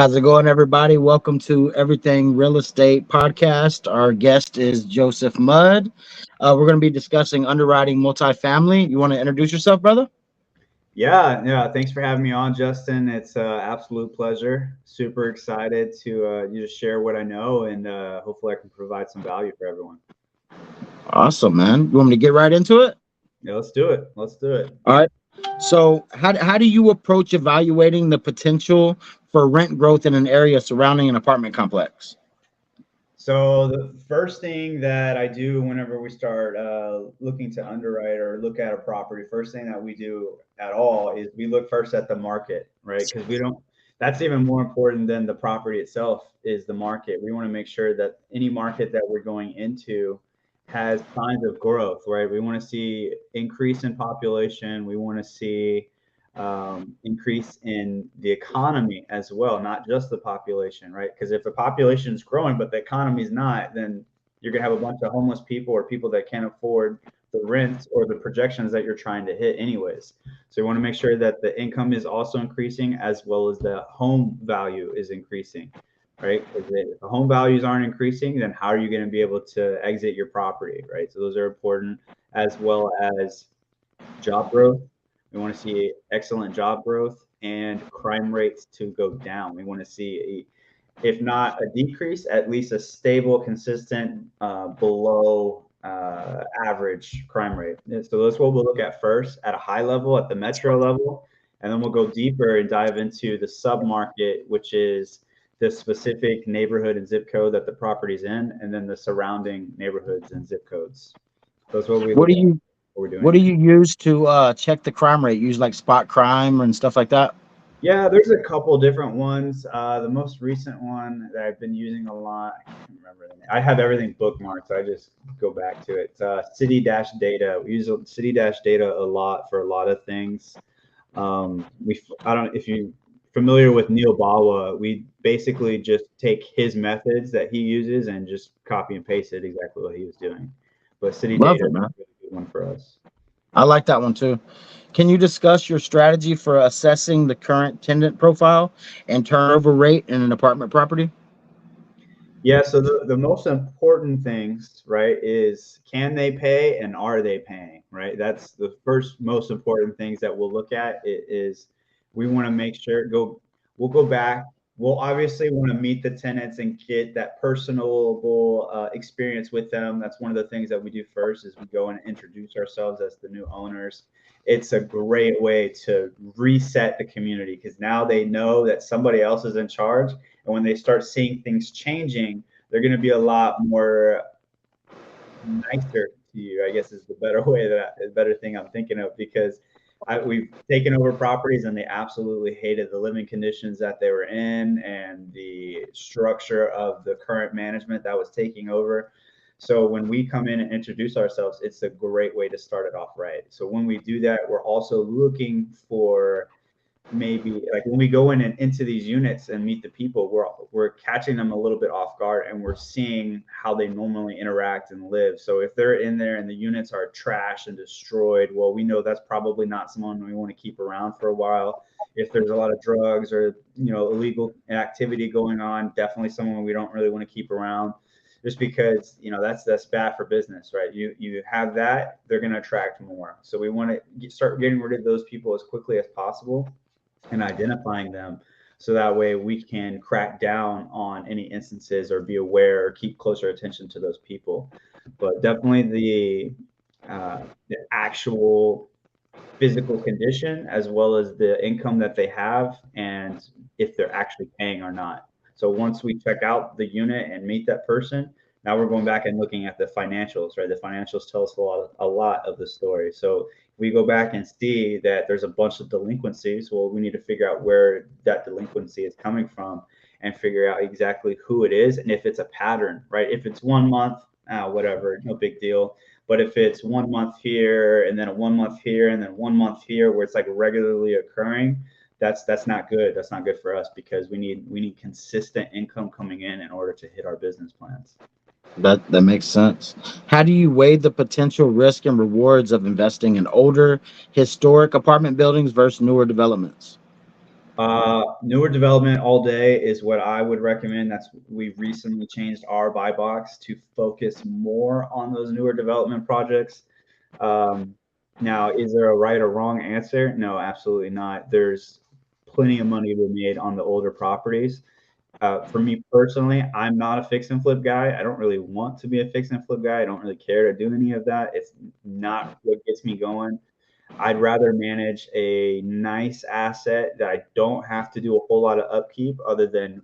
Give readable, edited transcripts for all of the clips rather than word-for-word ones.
How's it going, everybody? Welcome to Everything Real Estate Podcast. Our guest is Joseph Mudd. We're going to be discussing underwriting multifamily. You want to introduce yourself, brother? Yeah. Thanks for having me on, Justin. It's an absolute pleasure. Super excited to you just share what I know, and hopefully I can provide some value for everyone. Awesome, man. You want me to get right into it? Yeah, let's do it. Let's do it. All right. So, how do you approach evaluating the potential for rent growth in an area surrounding an apartment complex? So the first thing that I do whenever we start looking to underwrite or look at a property, first thing that we do at all is we look first at the market, right? Because we don't. That's even more important than the property itself is the market. We want to make sure that any market that we're going into has signs of growth, right? We want to see increase in population. We want to see increase in the economy as well, not just the population, right? Because if the population is growing but the economy is not, then you're going to have a bunch of homeless people or people that can't afford the rent or the projections that you're trying to hit anyways. So you want to make sure that the income is also increasing as well as the home value is increasing, right? Because if the home values aren't increasing, then how are you going to be able to exit your property, right? So those are important, as well as job growth. We want to see excellent job growth and crime rates to go down. We want to see, if not a decrease, at least a stable, consistent, below average crime rate. And so that's what we'll look at first at a high level, at the metro level, and then we'll go deeper and dive into the sub market, which is the specific neighborhood and zip code that the property's in, and then the surrounding neighborhoods and zip codes. That's what we What look do at. you What we're what doing. do you use to check the crime rate? Use like spot crime and stuff like that? Yeah, there's a couple different ones. The most recent one that I've been using a lot, I can't remember the name. I have everything bookmarked, so I just go back to it. City Dash Data. We use City Dash Data a lot for a lot of things. I don't if you familiar with Neil Bawa. We basically just take his methods that he uses and just copy and paste it exactly what he was doing. But City Love Data it, is man. a really good one for us. I like that one too. Can you discuss your strategy for assessing the current tenant profile and turnover rate in an apartment property? Yeah, so the most important things, right, is can they pay and are they paying, right? That's the first most important things that we'll look at. It is we want to make sure we'll go back. We'll obviously want to meet the tenants and get that personable experience with them. That's one of the things that we do first is we go and introduce ourselves as the new owners. It's a great way to reset the community because now they know that somebody else is in charge, and when they start seeing things changing, they're going to be a lot more nicer to you, I guess is the better way that the better thing I'm thinking of because we've taken over properties and they absolutely hated the living conditions that they were in and the structure of the current management that was taking over. So when we come in and introduce ourselves, it's a great way to start it off right. So when we do that, we're also looking for maybe like when we go in and into these units and meet the people, we're catching them a little bit off guard and we're seeing how they normally interact and live. So if they're in there and the units are trashed and destroyed, well, we know that's probably not someone we want to keep around for a while. If there's a lot of drugs or illegal activity going on, definitely someone we don't really want to keep around. Just because that's bad for business, right? You have that, they're going to attract more. So we want to start getting rid of those people as quickly as possible and identifying them so that way we can crack down on any instances or be aware or keep closer attention to those people. But definitely the actual physical condition as well as the income that they have and if they're actually paying or not. So once we check out the unit and meet that person, now we're going back and looking at the financials, right? The financials tell us a lot of the story. So we go back and see that there's a bunch of delinquencies. Well, we need to figure out where that delinquency is coming from and figure out exactly who it is and if it's a pattern, right? If it's 1 month, whatever, no big deal. But if it's 1 month here and then a 1 month here and then 1 month here where it's like regularly occurring, that's not good. That's not good for us because we need consistent income coming in order to hit our business plans. That makes sense. How do you weigh the potential risk and rewards of investing in older, historic apartment buildings versus newer developments? Newer development all day is what I would recommend. We've recently changed our buy box to focus more on those newer development projects. Um, Now, is there a right or wrong answer? No, absolutely not. There's plenty of money to be made on the older properties. For me personally, I'm not a fix and flip guy. I don't really want to be a fix and flip guy. I don't really care to do any of that. It's not what gets me going. I'd rather manage a nice asset that I don't have to do a whole lot of upkeep other than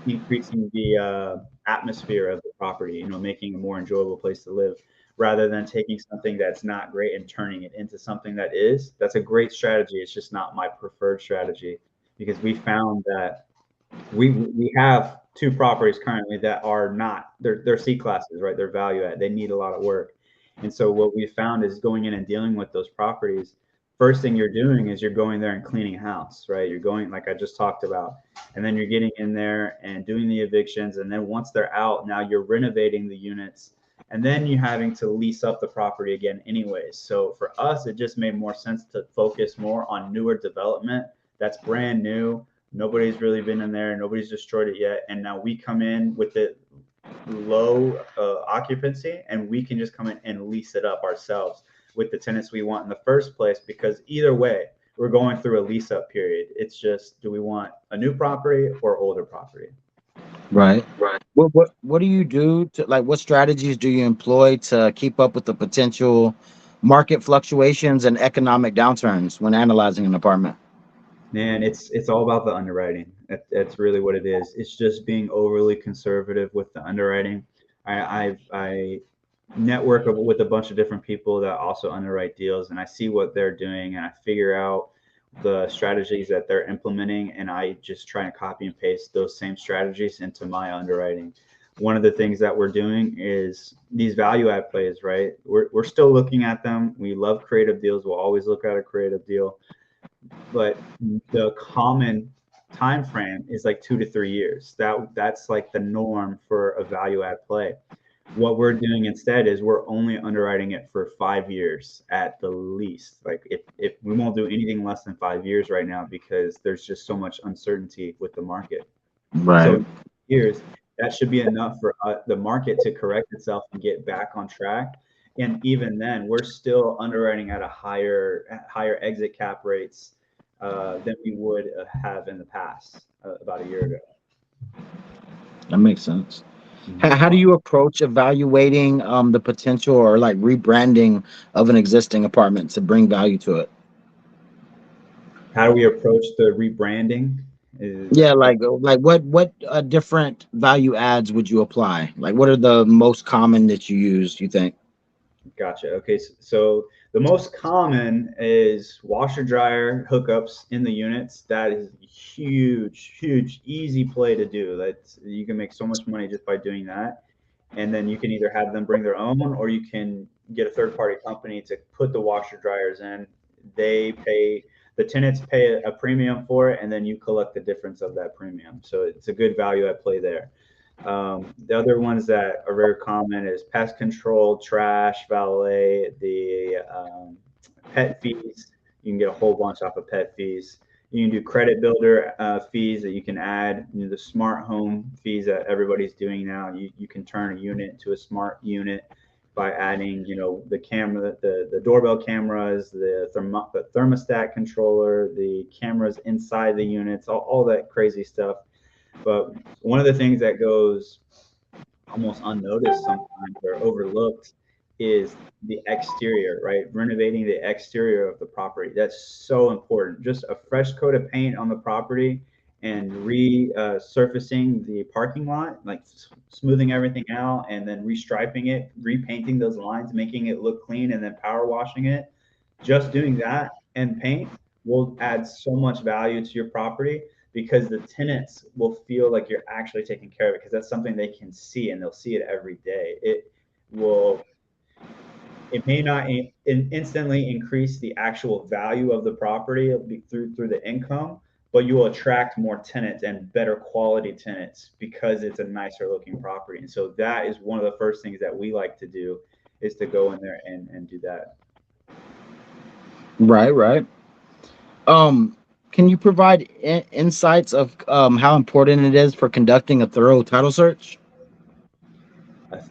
increasing the atmosphere of the property, making a more enjoyable place to live rather than taking something that's not great and turning it into something that is. That's a great strategy. It's just not my preferred strategy because we found that we have two properties currently that are not they're C classes, right? They're value add. They need a lot of work. And so what we found is going in and dealing with those properties, first thing you're doing is you're going there and cleaning house, right? You're going like I just talked about. And then you're getting in there and doing the evictions. And then once they're out, now you're renovating the units. And then you're having to lease up the property again anyways. So for us, it just made more sense to focus more on newer development that's brand new. Nobody's really been in there. Nobody's destroyed it yet. And now we come in with it low occupancy and we can just come in and lease it up ourselves with the tenants we want in the first place because either way, we're going through a lease up period. It's just, do we want a new property or older property? Right. What do you do to like what strategies do you employ to keep up with the potential market fluctuations and economic downturns when analyzing an apartment? Man, it's all about the underwriting. That's really what it is. It's just being overly conservative with the underwriting. I network with a bunch of different people that also underwrite deals, and I see what they're doing, and I figure out the strategies that they're implementing, and I just try and copy and paste those same strategies into my underwriting. One of the things that we're doing is these value add plays, right? We're still looking at them. We love creative deals. We'll always look at a creative deal, but the common time frame is like 2 to 3 years. That's like the norm for a value add play. What we're doing instead is we're only underwriting it for 5 years at the least. Like if we won't do anything less than 5 years right now because there's just so much uncertainty with the market. So Right. in years, that should be enough for the market to correct itself and get back on track. And even then, we're still underwriting at higher exit cap rates than we would have in the past about a year ago. That makes sense. Mhm. How do you approach evaluating the potential or like rebranding of an existing apartment to bring value to it? How do we approach the rebranding? Is Yeah, like what different value adds would you apply? Like what are the most common that you use, you think? Gotcha. Okay, so the most common is washer dryer hookups in the units. That is huge, huge, easy play to do. That you can make so much money just by doing that. And then you can either have them bring their own, or you can get a third party company to put the washer dryers in. The tenants pay a premium for it, and then you collect the difference of that premium. So it's a good value at play there. The other ones that are very common is pest control, trash, valet, the pet fees. You can get a whole bunch off of pet fees. You can do credit builder fees that you can add. The smart home fees that everybody's doing now. You can turn a unit into a smart unit by adding, the camera, the doorbell cameras, the thermostat controller, the cameras inside the units, all that crazy stuff. But one of the things that goes almost unnoticed sometimes or overlooked is the exterior, right? Renovating the exterior of the property. That's so important. Just a fresh coat of paint on the property and resurfacing the parking lot, like smoothing everything out and then restriping it, repainting those lines, making it look clean, and then power washing it. Just doing that and paint will add so much value to your property because the tenants will feel like you're actually taking care of it because that's something they can see and they'll see it every day. Will it may not instantly increase the actual value of the property through the income, but you will attract more tenants and better quality tenants because it's a nicer looking property. And so that is one of the first things that we like to do is to go in there and do that. Right, right. Um Can you provide insights of how important it is for conducting a thorough title search?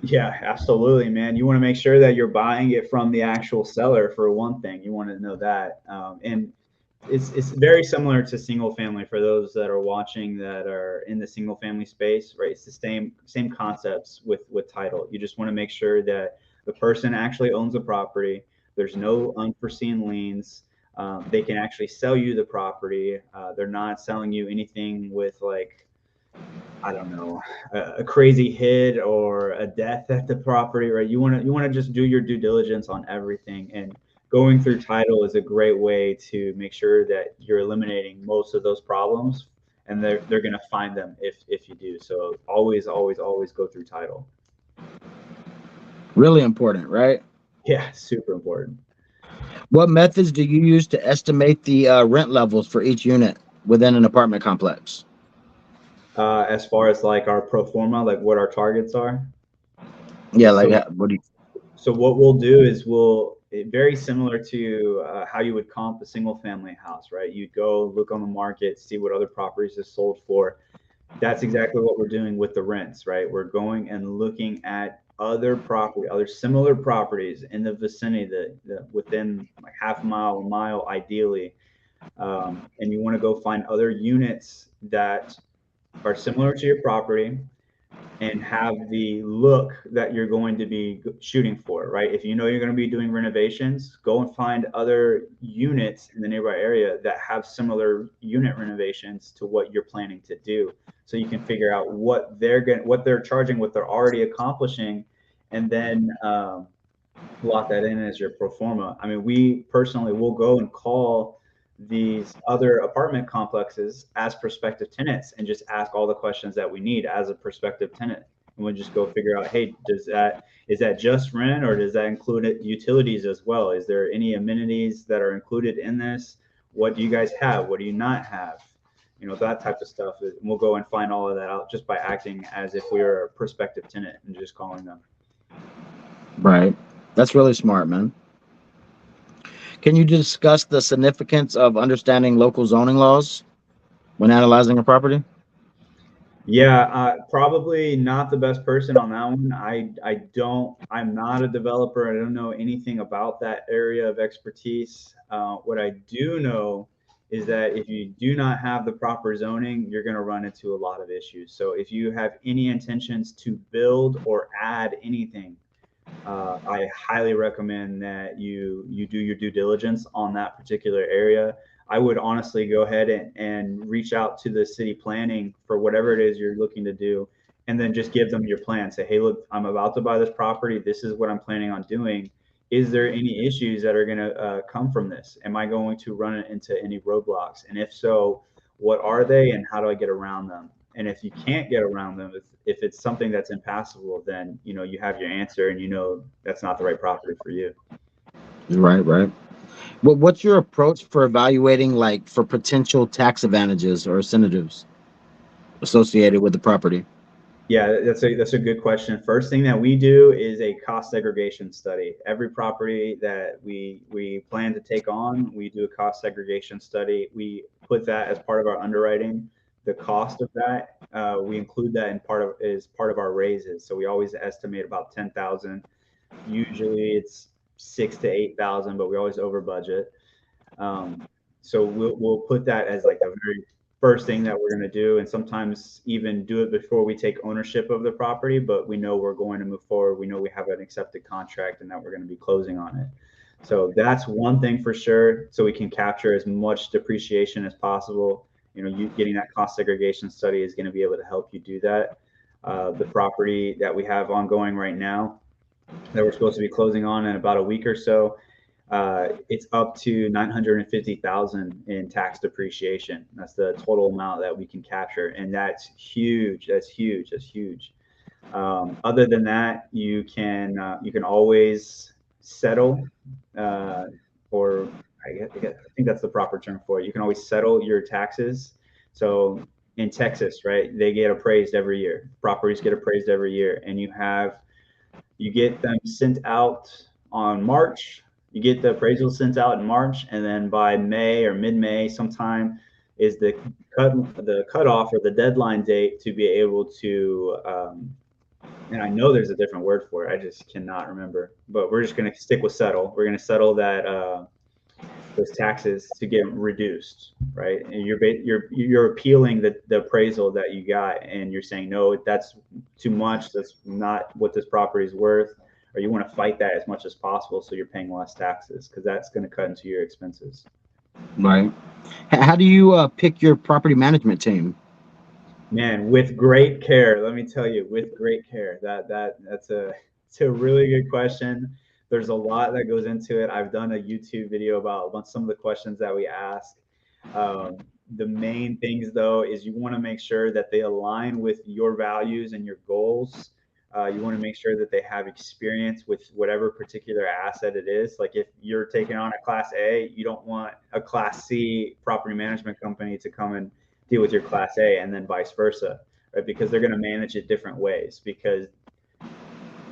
Yeah, absolutely, man. You want to make sure that you're buying it from the actual seller for one thing. You want to know that, and it's very similar to single family for those that are watching that are in the single family space, right? It's the same concepts with title. You just want to make sure that the person actually owns the property. There's no unforeseen liens. They can actually sell you the property. They're not selling you anything with like, I don't know, a crazy hit or a death at the property, right? You want to just do your due diligence on everything, and going through title is a great way to make sure that you're eliminating most of those problems, and they're going to find them if you do. So always go through title. Really important, right? Yeah, super important. What methods do you use to estimate the rent levels for each unit within an apartment complex? As far as like our pro forma, like what our targets are. Yeah, like So what do you? So what we'll do is very similar to how you would comp a single family house, right? You'd go look on the market, see what other properties are sold for. That's exactly what we're doing with the rents, right? We're going and looking at other similar properties in the vicinity that within like half a mile ideally. And you want to go find other units that are similar to your property and have the look that you're going to be shooting for, right? If you know you're going to be doing renovations, go and find other units in the nearby area that have similar unit renovations to what you're planning to do, so you can figure out what they're charging, what they're already accomplishing, and then lock that in as your pro forma. I mean, we personally will go and call these other apartment complexes as prospective tenants and just ask all the questions that we need as a prospective tenant. And we'll just go figure out, hey, is that just rent, or does that include utilities as well? Is there any amenities that are included in this? What do you guys have? What do you not have? You know, that type of stuff. And we'll go and find all of that out just by acting as if we were a prospective tenant and just calling them. Right. That's really smart, man. Can you discuss the significance of understanding local zoning laws when analyzing a property? Yeah, probably not the best person on that one. I'm not a developer. I don't know anything about that area of expertise. What I do know is that if you do not have the proper zoning, you're going to run into a lot of issues. So if you have any intentions to build or add anything, I highly recommend that you do your due diligence on that particular area. I would honestly go ahead and reach out to the city planning for whatever it is you're looking to do, and then just give them your plan. Say, hey, look, I'm about to buy this property. This is what I'm planning on doing. Is there any issues that are going to come from this? Am I going to run it into any roadblocks? And if so, what are they, and how do I get around them? And if you can't get around them, if it's something that's impassable, then you know you have your answer, and you know that's not the right property for you. Right, right. What's your approach for evaluating, like, for potential tax advantages or incentives associated with the property? Yeah, that's a good question. First thing that we do is a cost segregation study. Every property that we plan to take on, we do a cost segregation study. We put that as part of our underwriting. The cost of that, we include that in part of our raises. So we always estimate about 10,000. Usually it's 6 to 8,000, but we always over budget. So we'll put that as like the very first thing that we're going to do, and sometimes even do it before we take ownership of the property. But we know we're going to move forward. We know we have an accepted contract and that we're going to be closing on it. So that's one thing for sure. So we can capture as much depreciation as possible. You know, you getting that cost segregation study is going to be able to help you do that. The property that we have ongoing right now, that we're supposed to be closing on in about a week or so, it's up to 950,000 in tax depreciation. That's the total amount that we can capture, and that's huge. That's huge. That's huge. Other than that, you can always settle, uh, or I think that's the proper term for it. You can always settle your taxes. So in Texas, right, they get appraised every year. Properties get appraised every year, and you get them sent out on March. You get the appraisal sent out in March, and then by May or mid-May sometime, is the cutoff or the deadline date to be able to and I know there's a different word for it. I just cannot remember. But we're just going to stick with settle. We're going to settle that those taxes to get reduced, right? And you're appealing the appraisal that you got, and you're saying no, that's too much. That's not what this property is worth, or you want to fight that as much as possible, so you're paying less taxes because that's going to cut into your expenses. Right. How do you pick your property management team? Man, with great care. Let me tell you, with great care. That's it's a really good question. There's a lot that goes into it. I've done a YouTube video about some of the questions that we ask. The main things though is you want to make sure that they align with your values and your goals. You want to make sure that they have experience with whatever particular asset it is. Like if you're taking on a Class A, you don't want a Class C property management company to come and deal with your Class A, and then vice versa, right? Because they're going to manage it different ways. Because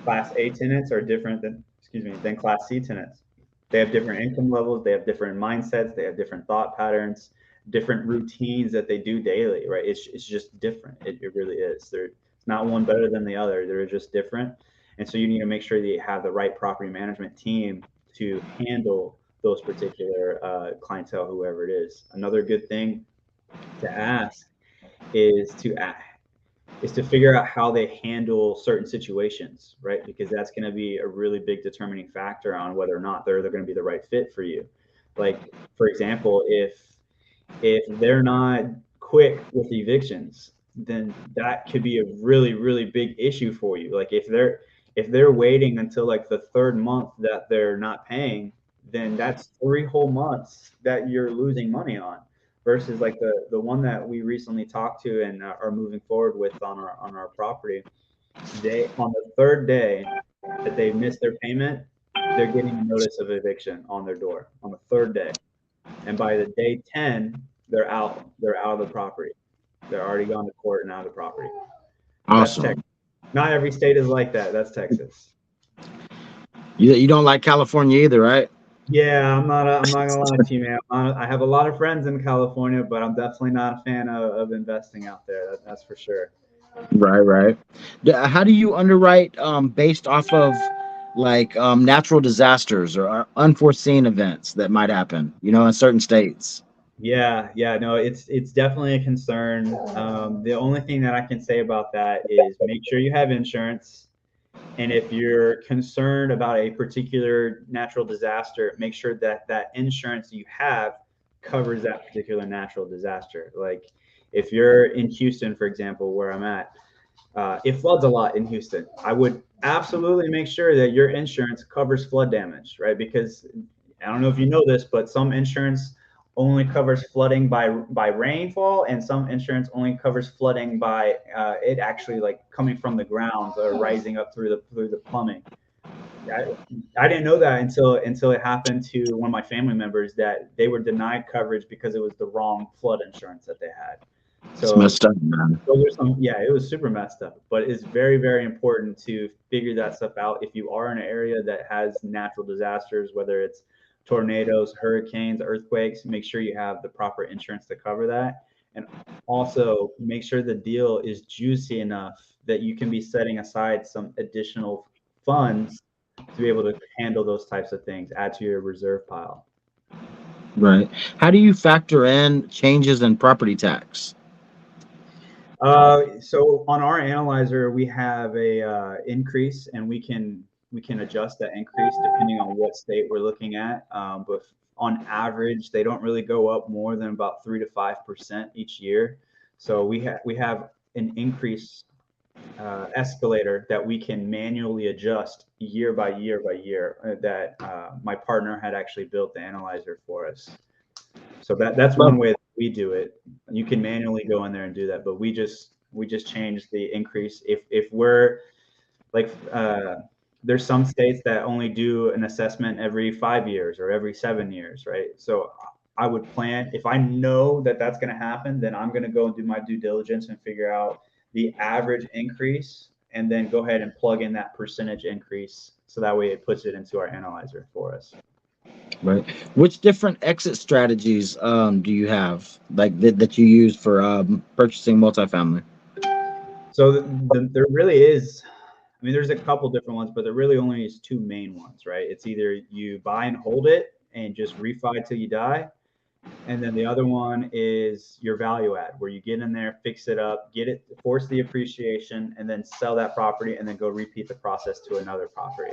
Class A tenants are different than Class C tenants. They have different income levels, they have different mindsets, they have different thought patterns, different routines that they do daily, right? It's just different. It really is. It's not one better than the other. They're just different. And so you need to make sure that you have the right property management team to handle those particular clientele, whoever it is. Another good thing to ask is to figure out how they handle certain situations, right? Because that's going to be a really big determining factor on whether or not they're going to be the right fit for you. Like, for example, if they're not quick with evictions, then that could be a really, really big issue for you. Like if they're waiting until like the third month that they're not paying, then that's 3 whole months that you're losing money on. Versus like the one that we recently talked to and are moving forward with on our property, they on the third day that they missed their payment, they're getting a notice of eviction on their door on the third day, and by the day 10 they're out. They're out of the property. They're already gone to court and out of the property. That's Awesome. Texas. Not every state is like that. That's Texas. You don't like California either, right? Yeah, I'm not gonna lie to you, man. I have a lot of friends in California, but I'm definitely not a fan of investing out there. That's for sure. Right, right. How do you underwrite based off of like natural disasters or unforeseen events that might happen, in certain states? Yeah, no, it's definitely a concern. The only thing that I can say about that is make sure you have insurance. And if you're concerned about a particular natural disaster, make sure that that insurance you have covers that particular natural disaster. Like if you're in Houston, for example, where I'm at, it floods a lot in Houston. I would absolutely make sure that your insurance covers flood damage, right? Because I don't know if you know this, but some insurance only covers flooding by rainfall, and some insurance only covers flooding by it actually like coming from the ground or rising up through the plumbing. I didn't know that until it happened to one of my family members that they were denied coverage because it was the wrong flood insurance that they had. It's So messed up, man. those are some, yeah, it was super messed up, but it's very, very important to figure that stuff out. If you are in an area that has natural disasters, whether it's tornadoes, hurricanes, earthquakes, make sure you have the proper insurance to cover that. And also make sure the deal is juicy enough that you can be setting aside some additional funds to be able to handle those types of things, add to your reserve pile. Right. How do you factor in changes in property tax? So on our analyzer, we have a increase, and we can adjust that increase depending on what state we're looking at. But on average, they don't really go up more than about 3 to 5% each year. So we have an increase escalator that we can manually adjust year by year by year. That my partner had actually built the analyzer for us. So that's Well, one way that we do it. You can manually go in there and do that, but we just change the increase. If we're like there's some states that only do an assessment every 5 years or every 7 years, right? So I would plan, if I know that that's going to happen, then I'm going to go and do my due diligence and figure out the average increase, and then go ahead and plug in that percentage increase, so that way it puts it into our analyzer for us. Right. Which different exit strategies do you have like that you use for purchasing multifamily? So there really is, I mean, there's a couple different ones, but there really only is two main ones, right? It's either you buy and hold it and just refi till you die, and then the other one is your value add, where you get in there, fix it up, get it, force the appreciation, and then sell that property and then go repeat the process to another property.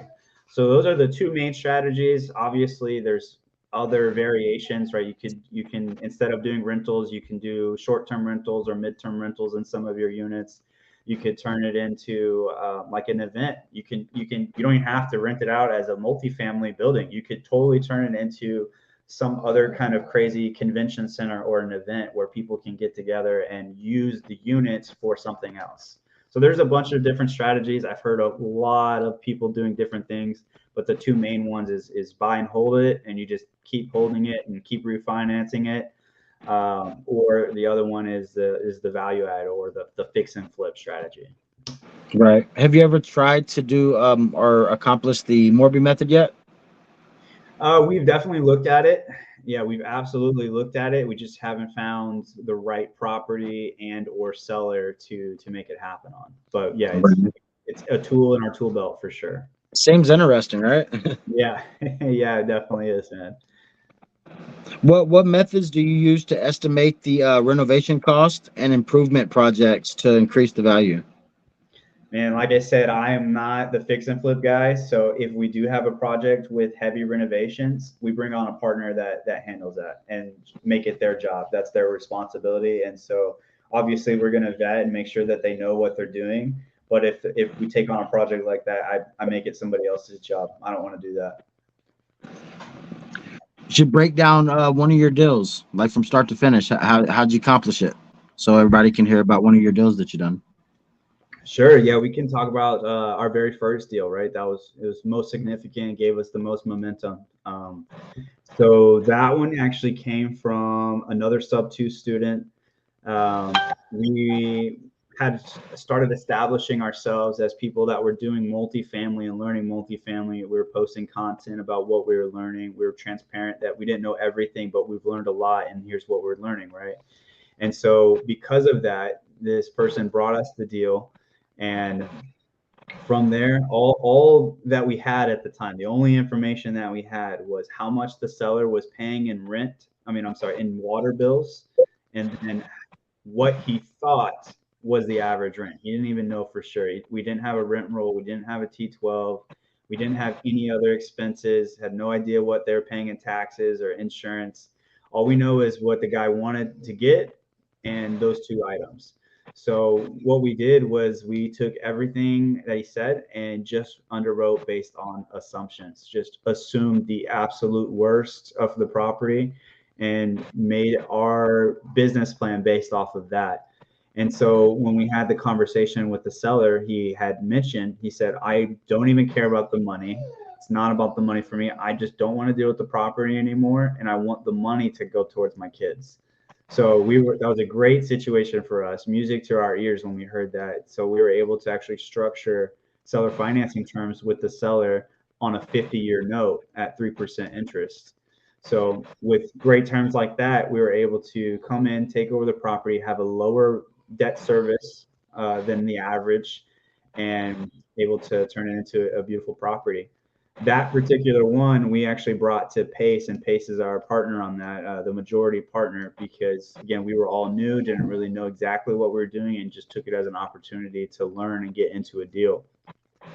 So those are the two main strategies. Obviously, there's other variations, right? You can instead of doing rentals, you can do short-term rentals or mid-term rentals in some of your units. You could turn it into like an event. You don't even have to rent it out as a multifamily building. You could totally turn it into some other kind of crazy convention center or an event where people can get together and use the units for something else. So there's a bunch of different strategies. I've heard a lot of people doing different things, but the two main ones is buy and hold it, and you just keep holding it and keep refinancing it. Or the other one is the value add or the fix and flip strategy. Right. Have you ever tried to do or accomplish the Morby method yet? We've definitely looked at it. Yeah, we've absolutely looked at it. We just haven't found the right property and or seller to make it happen on. But yeah, Right. it's a tool in our tool belt for sure. Seems interesting, right? Yeah, yeah, it definitely is, man. What methods do you use to estimate the renovation cost and improvement projects to increase the value? Man, like I said, I am not the fix and flip guy. So if we do have a project with heavy renovations, we bring on a partner that handles that and make it their job. That's their responsibility. And so obviously we're going to vet and make sure that they know what they're doing. But if we take on a project like that, I make it somebody else's job. I don't want to do that. You should break down one of your deals, like from start to finish. How'd you accomplish it? So everybody can hear about one of your deals that you done. Sure. Yeah, we can talk about our very first deal, right? It was most significant, gave us the most momentum. So that one actually came from another sub two student. We had started establishing ourselves as people that were doing multifamily and learning multifamily. We were posting content about what we were learning. We were transparent that we didn't know everything, but we've learned a lot, and here's what we're learning, right? And so because of that, this person brought us the deal, and from there, all that we had at the time, the only information that we had was how much the seller was paying in rent. I mean, I'm sorry, in water bills, and then what he thought was the average rent. He didn't even know for sure. We didn't have a rent roll. We didn't have a T12. We didn't have any other expenses. Had no idea what they were paying in taxes or insurance. All we know is what the guy wanted to get and those two items. So what we did was we took everything that he said and just underwrote based on assumptions. Just assumed the absolute worst of the property and made our business plan based off of that. And so when we had the conversation with the seller, he had mentioned, he said, I don't even care about the money. It's not about the money for me. I just don't want to deal with the property anymore. And I want the money to go towards my kids. So that was a great situation for us, music to our ears when we heard that. So we were able to actually structure seller financing terms with the seller on a 50-year note at 3% interest. So with great terms like that, we were able to come in, take over the property, have a lower debt service than the average, and able to turn it into a beautiful property. That particular one we actually brought to Pace, and Pace is our partner on that, the majority partner, because again, we were all new, didn't really know exactly what we were doing, and just took it as an opportunity to learn and get into a deal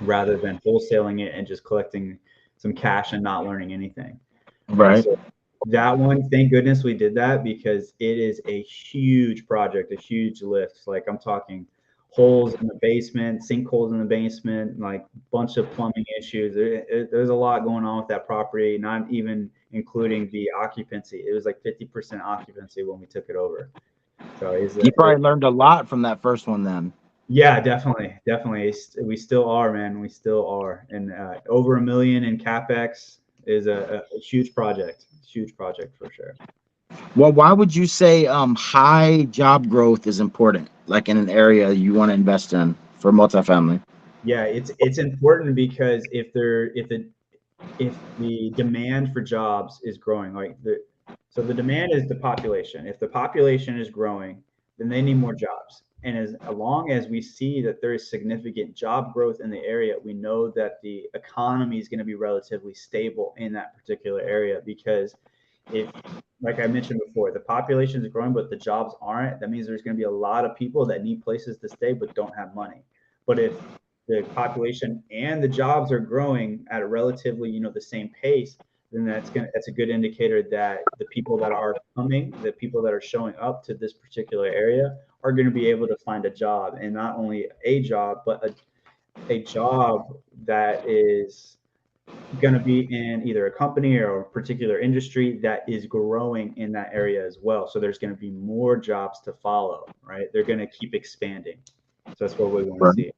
rather than wholesaling it and just collecting some cash and not learning anything. And Right. so that one, thank goodness we did that, because it is a huge project, a huge lift. Like I'm talking holes in the basement, sinkholes in the basement, like bunch of plumbing issues. There's a lot going on with that property, not even including the occupancy. It was like 50% occupancy when we took it over. So You probably learned a lot from that first one then. yeah, definitely, definitely. We still are, man. We still are, and over $1 million in capex is a huge project for sure. Well, why would you say high job growth is important, like in an area you want to invest in for multifamily? Yeah, it's important because if if the demand for jobs is growing, so the demand is the population. If the population is growing, then they need more jobs. And as long as we see that there is significant job growth in the area, we know that the economy is going to be relatively stable in that particular area. Because if, like I mentioned before, the population is growing, but the jobs aren't, that means there's going to be a lot of people that need places to stay but don't have money. But if the population and the jobs are growing at a relatively, the same pace, then that's a good indicator that the people that are coming, the people that are showing up to this particular area are going to be able to find a job, and not only a job, but a job that is going to be in either a company or a particular industry that is growing in that area as well. So there's going to be more jobs to follow, right? They're going to keep expanding. So that's what we want to Right. see.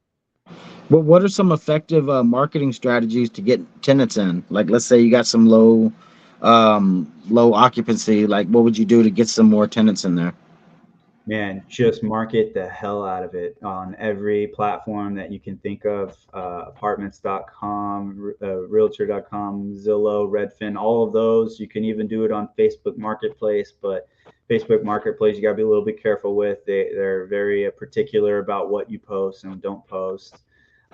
Well, what are some effective marketing strategies to get tenants in? Like, let's say you got some low occupancy. Like, what would you do to get some more tenants in there? Man, just market the hell out of it on every platform that you can think of, apartments.com, realtor.com, Zillow, Redfin, all of those. You can even do it on Facebook Marketplace, but Facebook Marketplace, you got to be a little bit careful with. They're very particular about what you post and don't post.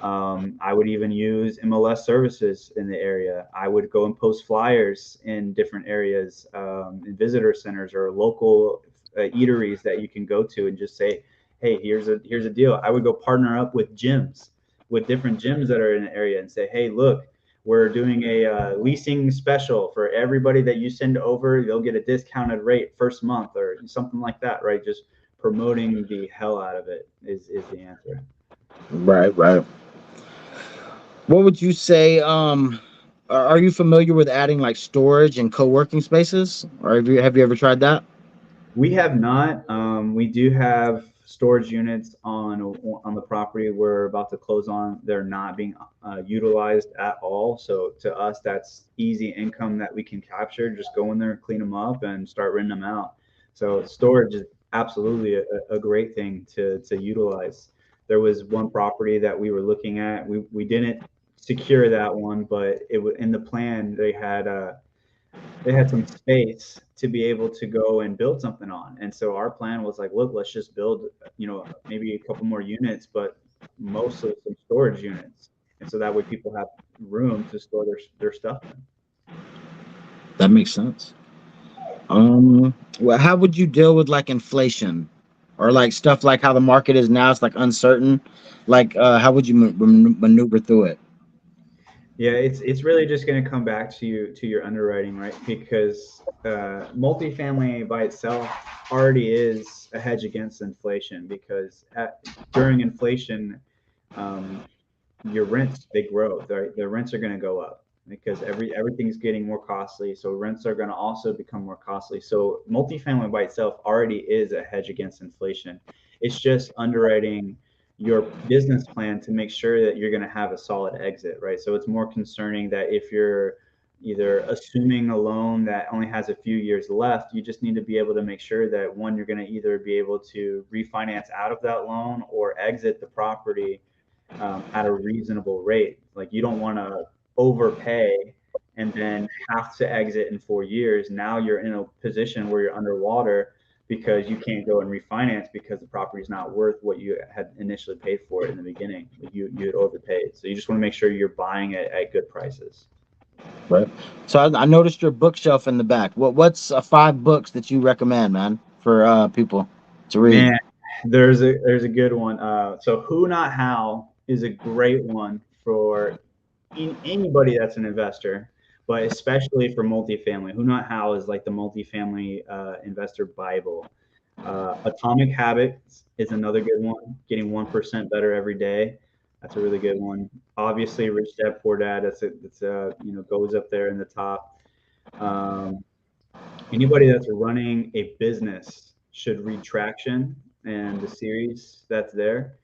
I would even use MLS services in the area. I would go and post flyers in different areas, in visitor centers or local eateries that you can go to, and just say, "Hey, here's a deal." I would go partner up with gyms, with different gyms that are in the area, and say, "Hey, look, we're doing a leasing special for everybody that you send over. You'll get a discounted rate first month," or something like that, right? Just promoting the hell out of it is the answer. Right, right. What would you say? Are you familiar with adding like storage and co-working spaces, or have you ever tried that? We have not. We do have storage units on the property we're about to close on. They're not being utilized at all. So to us, that's easy income that we can capture. Just go in there, clean them up, and start renting them out. So storage is absolutely a great thing to utilize. There was one property that we were looking at. We didn't secure that one, but it was in the plan. They had some space to be able to go and build something on. And so our plan was like, look, let's just build, maybe a couple more units, but mostly some storage units. And so that way people have room to store their stuff in. That makes sense. Well, how would you deal with like inflation, or like stuff like how the market is now? It's like uncertain. Like, how would you maneuver through it? Yeah, it's really just going to come back to your underwriting, right? Because multifamily by itself already is a hedge against inflation, because during inflation, um, your rents, they grow. The rents are going to go up because everything's getting more costly. So rents are going to also become more costly. So multifamily by itself already is a hedge against inflation. It's just underwriting your business plan to make sure that you're going to have a solid exit, right? So it's more concerning that if you're either assuming a loan that only has a few years left, you just need to be able to make sure that, one, you're going to either be able to refinance out of that loan or exit the property at a reasonable rate. Like, you don't want to overpay and then have to exit in 4 years. Now you're in a position where you're underwater because you can't go and refinance because the property is not worth what you had initially paid for it in the beginning. You had overpaid. So you just want to make sure you're buying it at good prices. Right. So I noticed your bookshelf in the back. What's 5 books that you recommend, man, for people to read? Man, there's a good one. So Who Not How is a great one for anybody that's an investor, but especially for multifamily. Who Not How is like the multifamily investor Bible. Atomic Habits is another good one. Getting 1% better every day. That's a really good one. Obviously, Rich Dad Poor Dad. Goes up there in the top. Um, Anybody that's running a business should read Traction and the series that's there.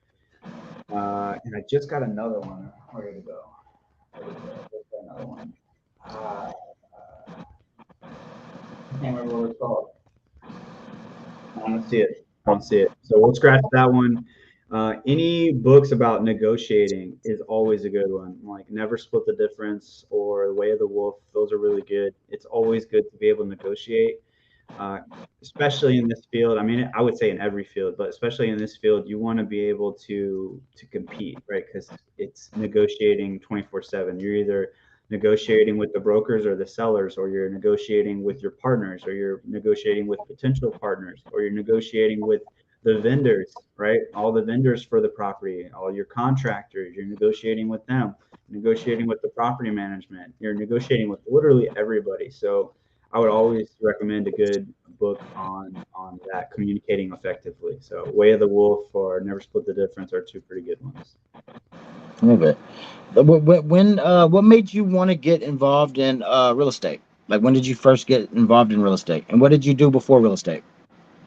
And I just got another one. Where did it go? Where's another one? Uh, I can't remember what it's called. I don't see it. I don't see it. So we'll scratch that one. Any books about negotiating is always a good one. Like Never Split the Difference or The Way of the Wolf. Those are really good. It's always good to be able to negotiate, uh, especially in this field. I mean, I would say in every field, but especially in this field, you want to be able to compete, right? Because it's negotiating 24/7. You're either negotiating with the brokers or the sellers, or you're negotiating with your partners, or you're negotiating with potential partners, or you're negotiating with the vendors, right? All the vendors for the property, all your contractors, you're negotiating with them, negotiating with the property management, you're negotiating with literally everybody. So I would always recommend a good book on that, communicating effectively. So Way of the Wolf or Never Split the Difference are two pretty good ones. Okay. What made you want to get involved in real estate? Like, when did you first get involved in real estate, and what did you do before real estate?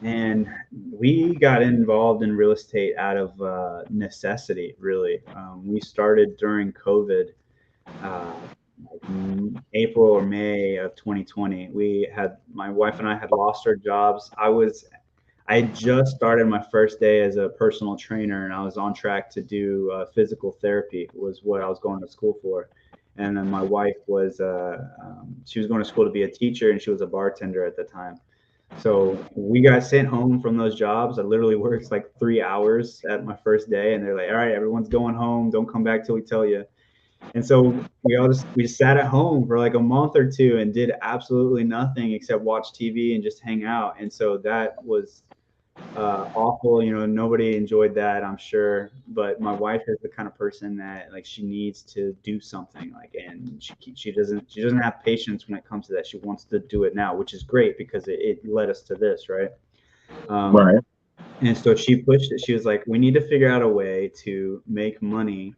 And we got involved in real estate out of necessity, really. We started during COVID, uh, like April or May of 2020. We had My wife and I had lost our jobs. I just started my first day as a personal trainer, and I was on track to do physical therapy was what I was going to school for. And then my wife was she was going to school to be a teacher, and she was a bartender at the time. So we got sent home from those jobs. I literally worked like 3 hours at my first day, and they're like, "All right, everyone's going home. Don't come back till we tell you." And so we sat at home for like a month or two and did absolutely nothing except watch TV and just hang out. And so that was awful. Nobody enjoyed that, I'm sure. But my wife is the kind of person that like she needs to do something, like, and she doesn't have patience when it comes to that. She wants to do it now, which is great because it led us to this, right? Um, Right. and so she pushed it. She was like, "We need to figure out a way to make money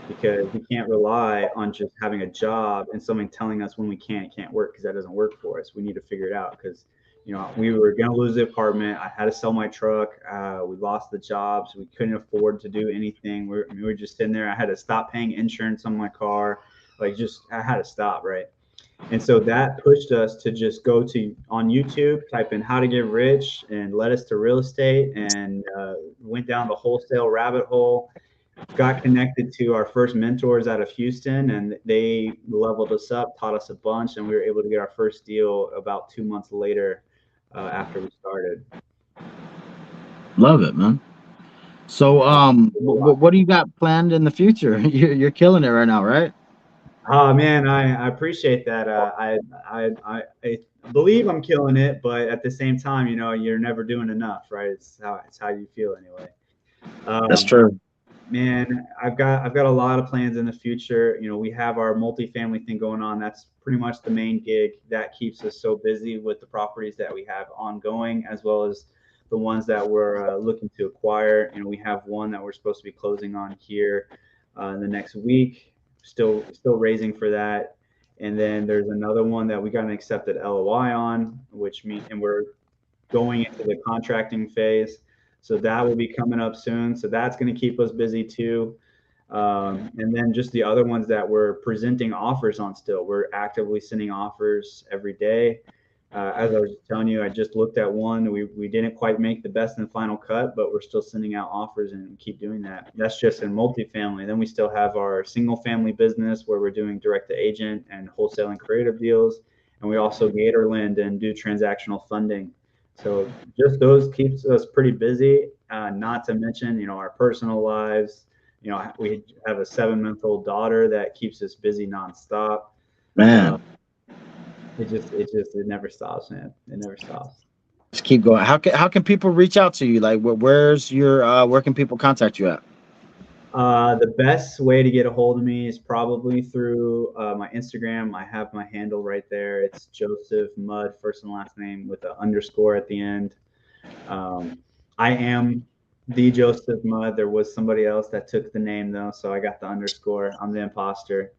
because we can't rely on just having a job and someone telling us when we can't work because that doesn't work for us. We need to figure it out because we were going to lose the apartment. I had to sell my truck. We lost the jobs. We couldn't afford to do anything. We were just sitting there. I had to stop paying insurance on my car. Like, just I had to stop, right? And so that pushed us to just go to on YouTube, type in how to get rich, and led us to real estate, and went down the wholesale rabbit hole. Got connected to our first mentors out of Houston, and they leveled us up, taught us a bunch, and we were able to get our first deal about 2 months later after we started. Love it, man. So, what do you got planned in the future? You're killing it right now, right? Oh man, I appreciate that. I believe I'm killing it, but at the same time, you're never doing enough, right? It's how you feel anyway. That's Um, true. Man, I've got a lot of plans in the future. We have our multifamily thing going on. That's pretty much the main gig that keeps us so busy with the properties that we have ongoing, as well as the ones that we're looking to acquire. We have one that we're supposed to be closing on here in the next week. Still raising for that. And then there's another one that we got an accepted LOI on, and we're going into the contracting phase. So that will be coming up soon. So that's going to keep us busy too. And then just the other ones that we're presenting offers on still. We're actively sending offers every day. As I was just telling you, I just looked at one. We didn't quite make the best and final cut, but we're still sending out offers and keep doing that. That's just in multifamily. Then we still have our single family business where we're doing direct to agent and wholesale and creative deals. And we also gatorland and do transactional funding. So just those keeps us pretty busy. Not to mention, our personal lives. We have a 7-month-old daughter that keeps us busy nonstop. Uh, Man, it never stops, man. It never stops. just keep going. How can people reach out to you? Like, where can people contact you at? The best way to get a hold of me is probably through my Instagram. I have my handle right there. It's Joseph Mudd, first and last name with an underscore at the end. Um, I am the Joseph Mudd. There was somebody else that took the name though, so I got the underscore. I'm the imposter.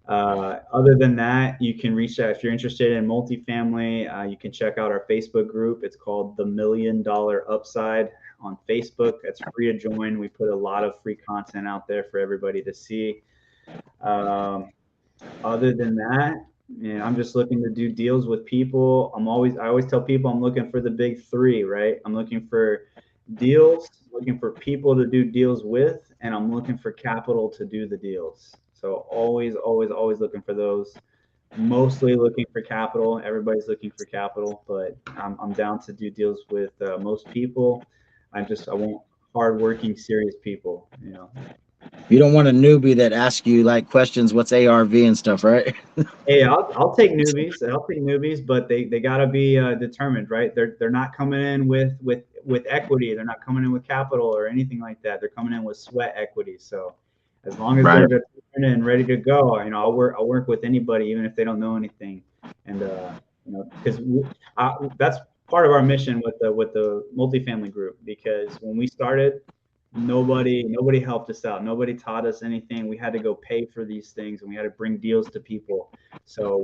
Other than that, you can reach out if you're interested in multifamily. You can check out our Facebook group. It's called the $1 Million Upside on Facebook. It's free to join. We put a lot of free content out there for everybody to see. Um, Other than that, I'm just looking to do deals with people. I always tell people I'm looking for the big three, right? I'm looking for deals, looking for people to do deals with, and I'm looking for capital to do the deals. So always, always, always looking for those. Mostly looking for capital. Everybody's looking for capital, but I'm down to do deals with most people. I want hardworking, serious people. You know. You don't want a newbie that asks you like questions, what's ARV and stuff, right? Hey, I'll take newbies. I'll take newbies, but they got to be determined, right? They're not coming in with equity. They're not coming in with capital or anything like that. They're coming in with sweat equity. So as long as they're Right. determined and ready to go, I'll work with anybody, even if they don't know anything. And because that's part of our mission with the multifamily group. Because when we started, nobody helped us out. Nobody taught us anything. We had to go pay for these things, and we had to bring deals to people. So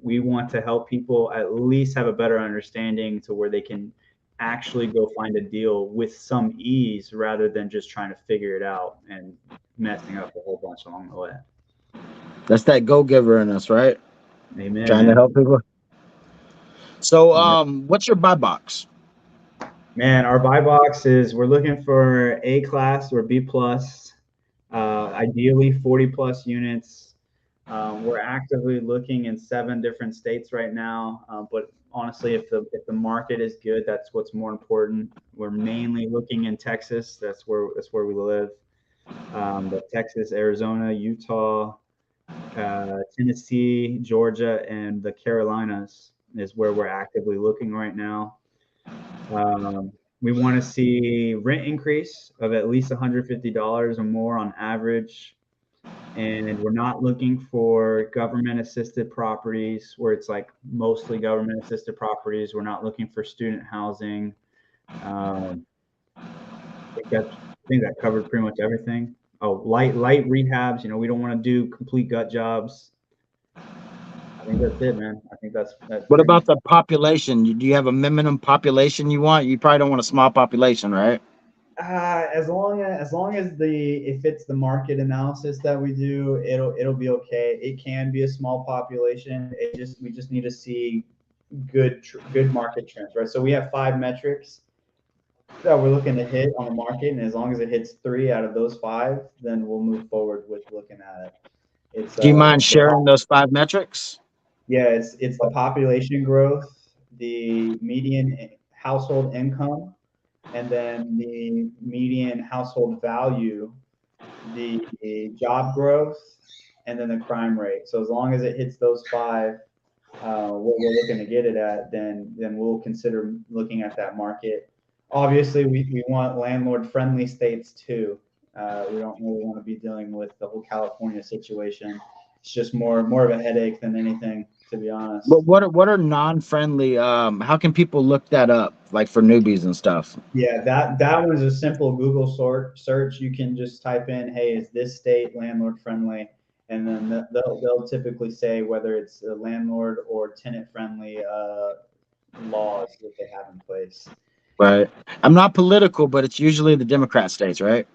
we want to help people at least have a better understanding to where they can actually go find a deal with some ease rather than just trying to figure it out and messing up a whole bunch along the way. That's that go giver in us, right? Amen, Trying to man. help people. So, Yeah. what's your buy box? Man, our buy box is we're looking for A class or B plus, ideally 40 plus units. We're actively looking in 7 different states right now, but honestly, if the market is good, that's what's more important. We're mainly looking in Texas. That's where we live. But Texas, Arizona, Utah, Tennessee, Georgia, and the Carolinas is where we're actively looking right now. Um, we want to see rent increase of at least $150 or more on average. And we're not looking for government assisted properties where it's like mostly government assisted properties. We're not looking for student housing. Um, I think that covered pretty much everything. Oh, light rehabs. We don't want to do complete gut jobs. I think that's it, man. I think that's What pretty much. about the population? Do you have a minimum population you want? You probably don't want a small population, right? As long as it fits the market analysis that we do, it'll be okay. It can be a small population. We just need to see good market trends, right? So we have 5 metrics that we're looking to hit on the market, and as long as it hits 3 out of those 5, then we'll move forward with looking at it. It's Do you mind the sharing those 5 metrics? Yeah, it's the population growth, the median household income, and then the median household value, the job growth, and then the crime rate. So as long as it hits those 5, what we're looking to get it at, then we'll consider looking at that market. Obviously, we want landlord friendly states too. We don't really want to be dealing with the whole California situation. It's just more of a headache than anything, to be But honest. what are non-friendly? How can people look that up, like for newbies and stuff? Yeah, that one is a simple Google search. You can just type in, "Hey, is this state landlord friendly?" And then they'll typically say whether it's a landlord or tenant friendly laws that they have in place. Right. I'm not political, but it's usually the Democrat states, right?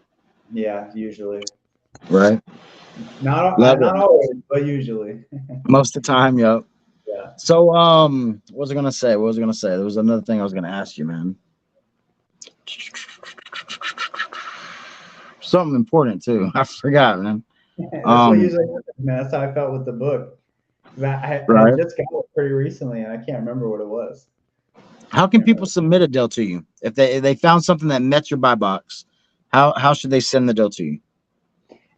Yeah, usually. Right. Love Not it. always, but usually. Most of the time, yo. Yeah. So, what was I gonna say? What was I gonna say? There was another thing I was gonna ask you, man. Something important too. I forgot, man. That's what Um, usually happens, man. That's how I felt with the book. 'Cause I right. just got it pretty recently, and I can't remember what it was. How can Can't people remember. submit a deal to you if they found something that met your buy box? How should they send the deal to you?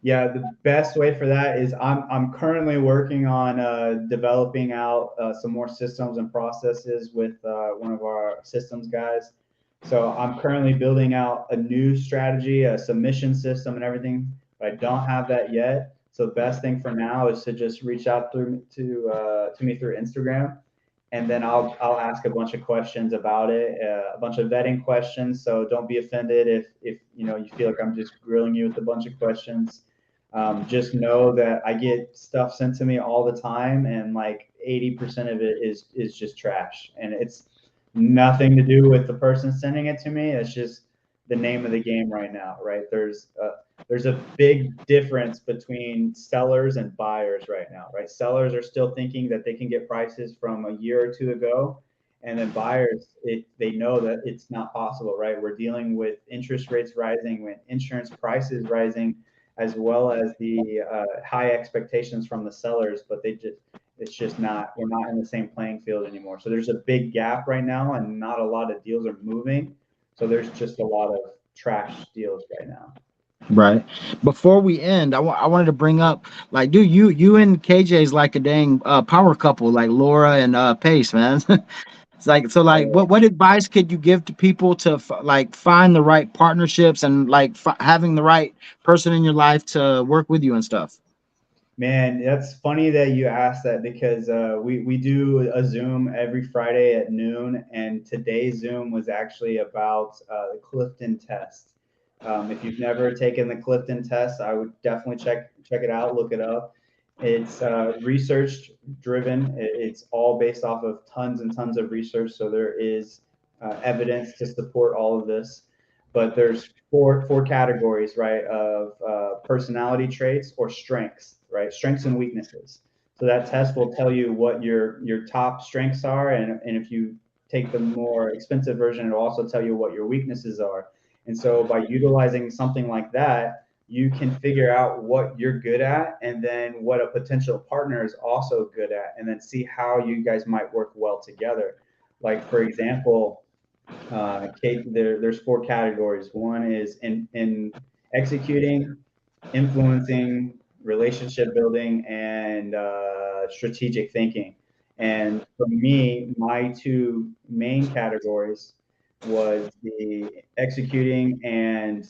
Yeah, the best way for that is I'm currently working on developing out some more systems and processes with one of our systems guys. So I'm currently building out a new strategy, a submission system, and everything, but I don't have that yet. So the best thing for now is to just reach out to me through Instagram, and then I'll ask a bunch of questions about it, a bunch of vetting questions. So don't be offended if you feel like I'm just grilling you with a bunch of questions. Just know that I get stuff sent to me all the time, and like 80% of it is just trash, and it's nothing to do with the person sending it to me. It's just the name of the game right now, right? There's a big difference between sellers and buyers right now, right? Sellers are still thinking that they can get prices from a year or two ago, And then buyers, they know that it's not possible, right? We're dealing with interest rates rising, with insurance prices rising, as well as the high expectations from the sellers. But it's just not, we're not in the same playing field anymore. So there's a big gap right now, and not a lot of deals are moving. So there's just a lot of trash deals right now. Right. Before we end, I wanted to bring up, like, dude, you and KJ's like a dang power couple, like Laura and Pace, man. It's like, so like, what advice could you give to people to like find the right partnerships and like having the right person in your life to work with you and stuff? Man, that's funny that you asked that because we do a Zoom every Friday at noon, and today's Zoom was actually about the Clifton test. If you've never taken the Clifton test, I would definitely check it out, look it up. It's research driven. It's all based off of tons and tons of research, so there is evidence to support all of this. But there's four categories, right, of personality traits or strengths, right? Strengths and weaknesses. So that test will tell you what your top strengths are, and if you take the more expensive version, it'll also tell you what your weaknesses are. And so by utilizing something like that, you can figure out what you're good at and then what a potential partner is also good at, and then see how you guys might work well together. Like for example, Kate, there's four categories. One is in executing, influencing, relationship building, and strategic thinking. And for me, my two main categories was the executing and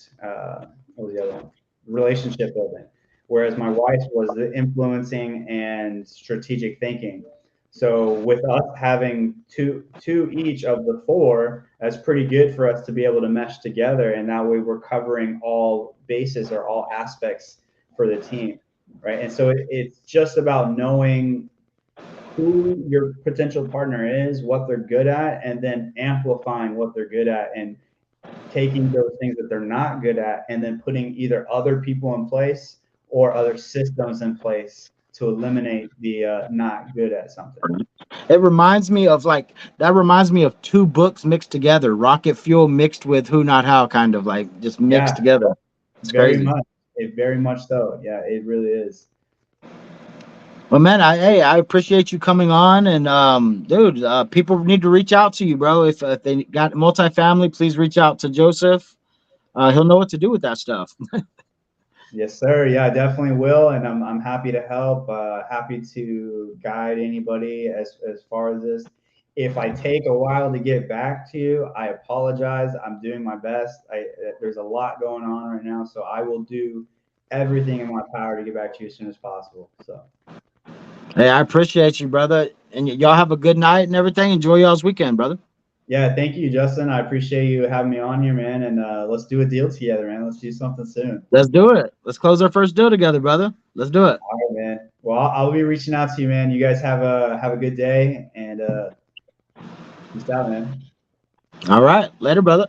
what was the other one? Relationship building. Whereas my wife was the influencing and strategic thinking. So with us having two each of the four, that's pretty good for us to be able to mesh together, and that way we're covering all bases or all aspects for the team, right? And so it's just about knowing who your potential partner is, what they're good at, and then amplifying what they're good at, and taking those things that they're not good at, and then putting either other people in place or other systems in place to eliminate the not good at something. It reminds me of like that reminds me of two books mixed together, Rocket Fuel mixed with Who Not How, kind of like just mixed Yeah, together. It's very crazy. much. It very much so. Yeah, it really is. Well, man, I appreciate you coming on, and dude, people need to reach out to you, bro. If they got multifamily, please reach out to Joseph. He'll know what to do with that stuff. Yes, sir. Yeah, I definitely will, and I'm happy to help. Happy to guide anybody as far as this. If I take a while to get back to you, I apologize. I'm doing my best. There's a lot going on right now, so I will do everything in my power to get back to you as soon as possible. So, Hey, I appreciate you, brother, and y'all have a good night and everything. Enjoy y'all's weekend, brother. yeah, thank you, Justin. I appreciate you having me on here, man, and let's do a deal together, man. Let's do something soon. Let's do it. Let's close our first deal together, brother. Let's do it. All right, man. Well, I'll be reaching out to you, man. You guys have a good day, and peace out, man. All right, later, brother.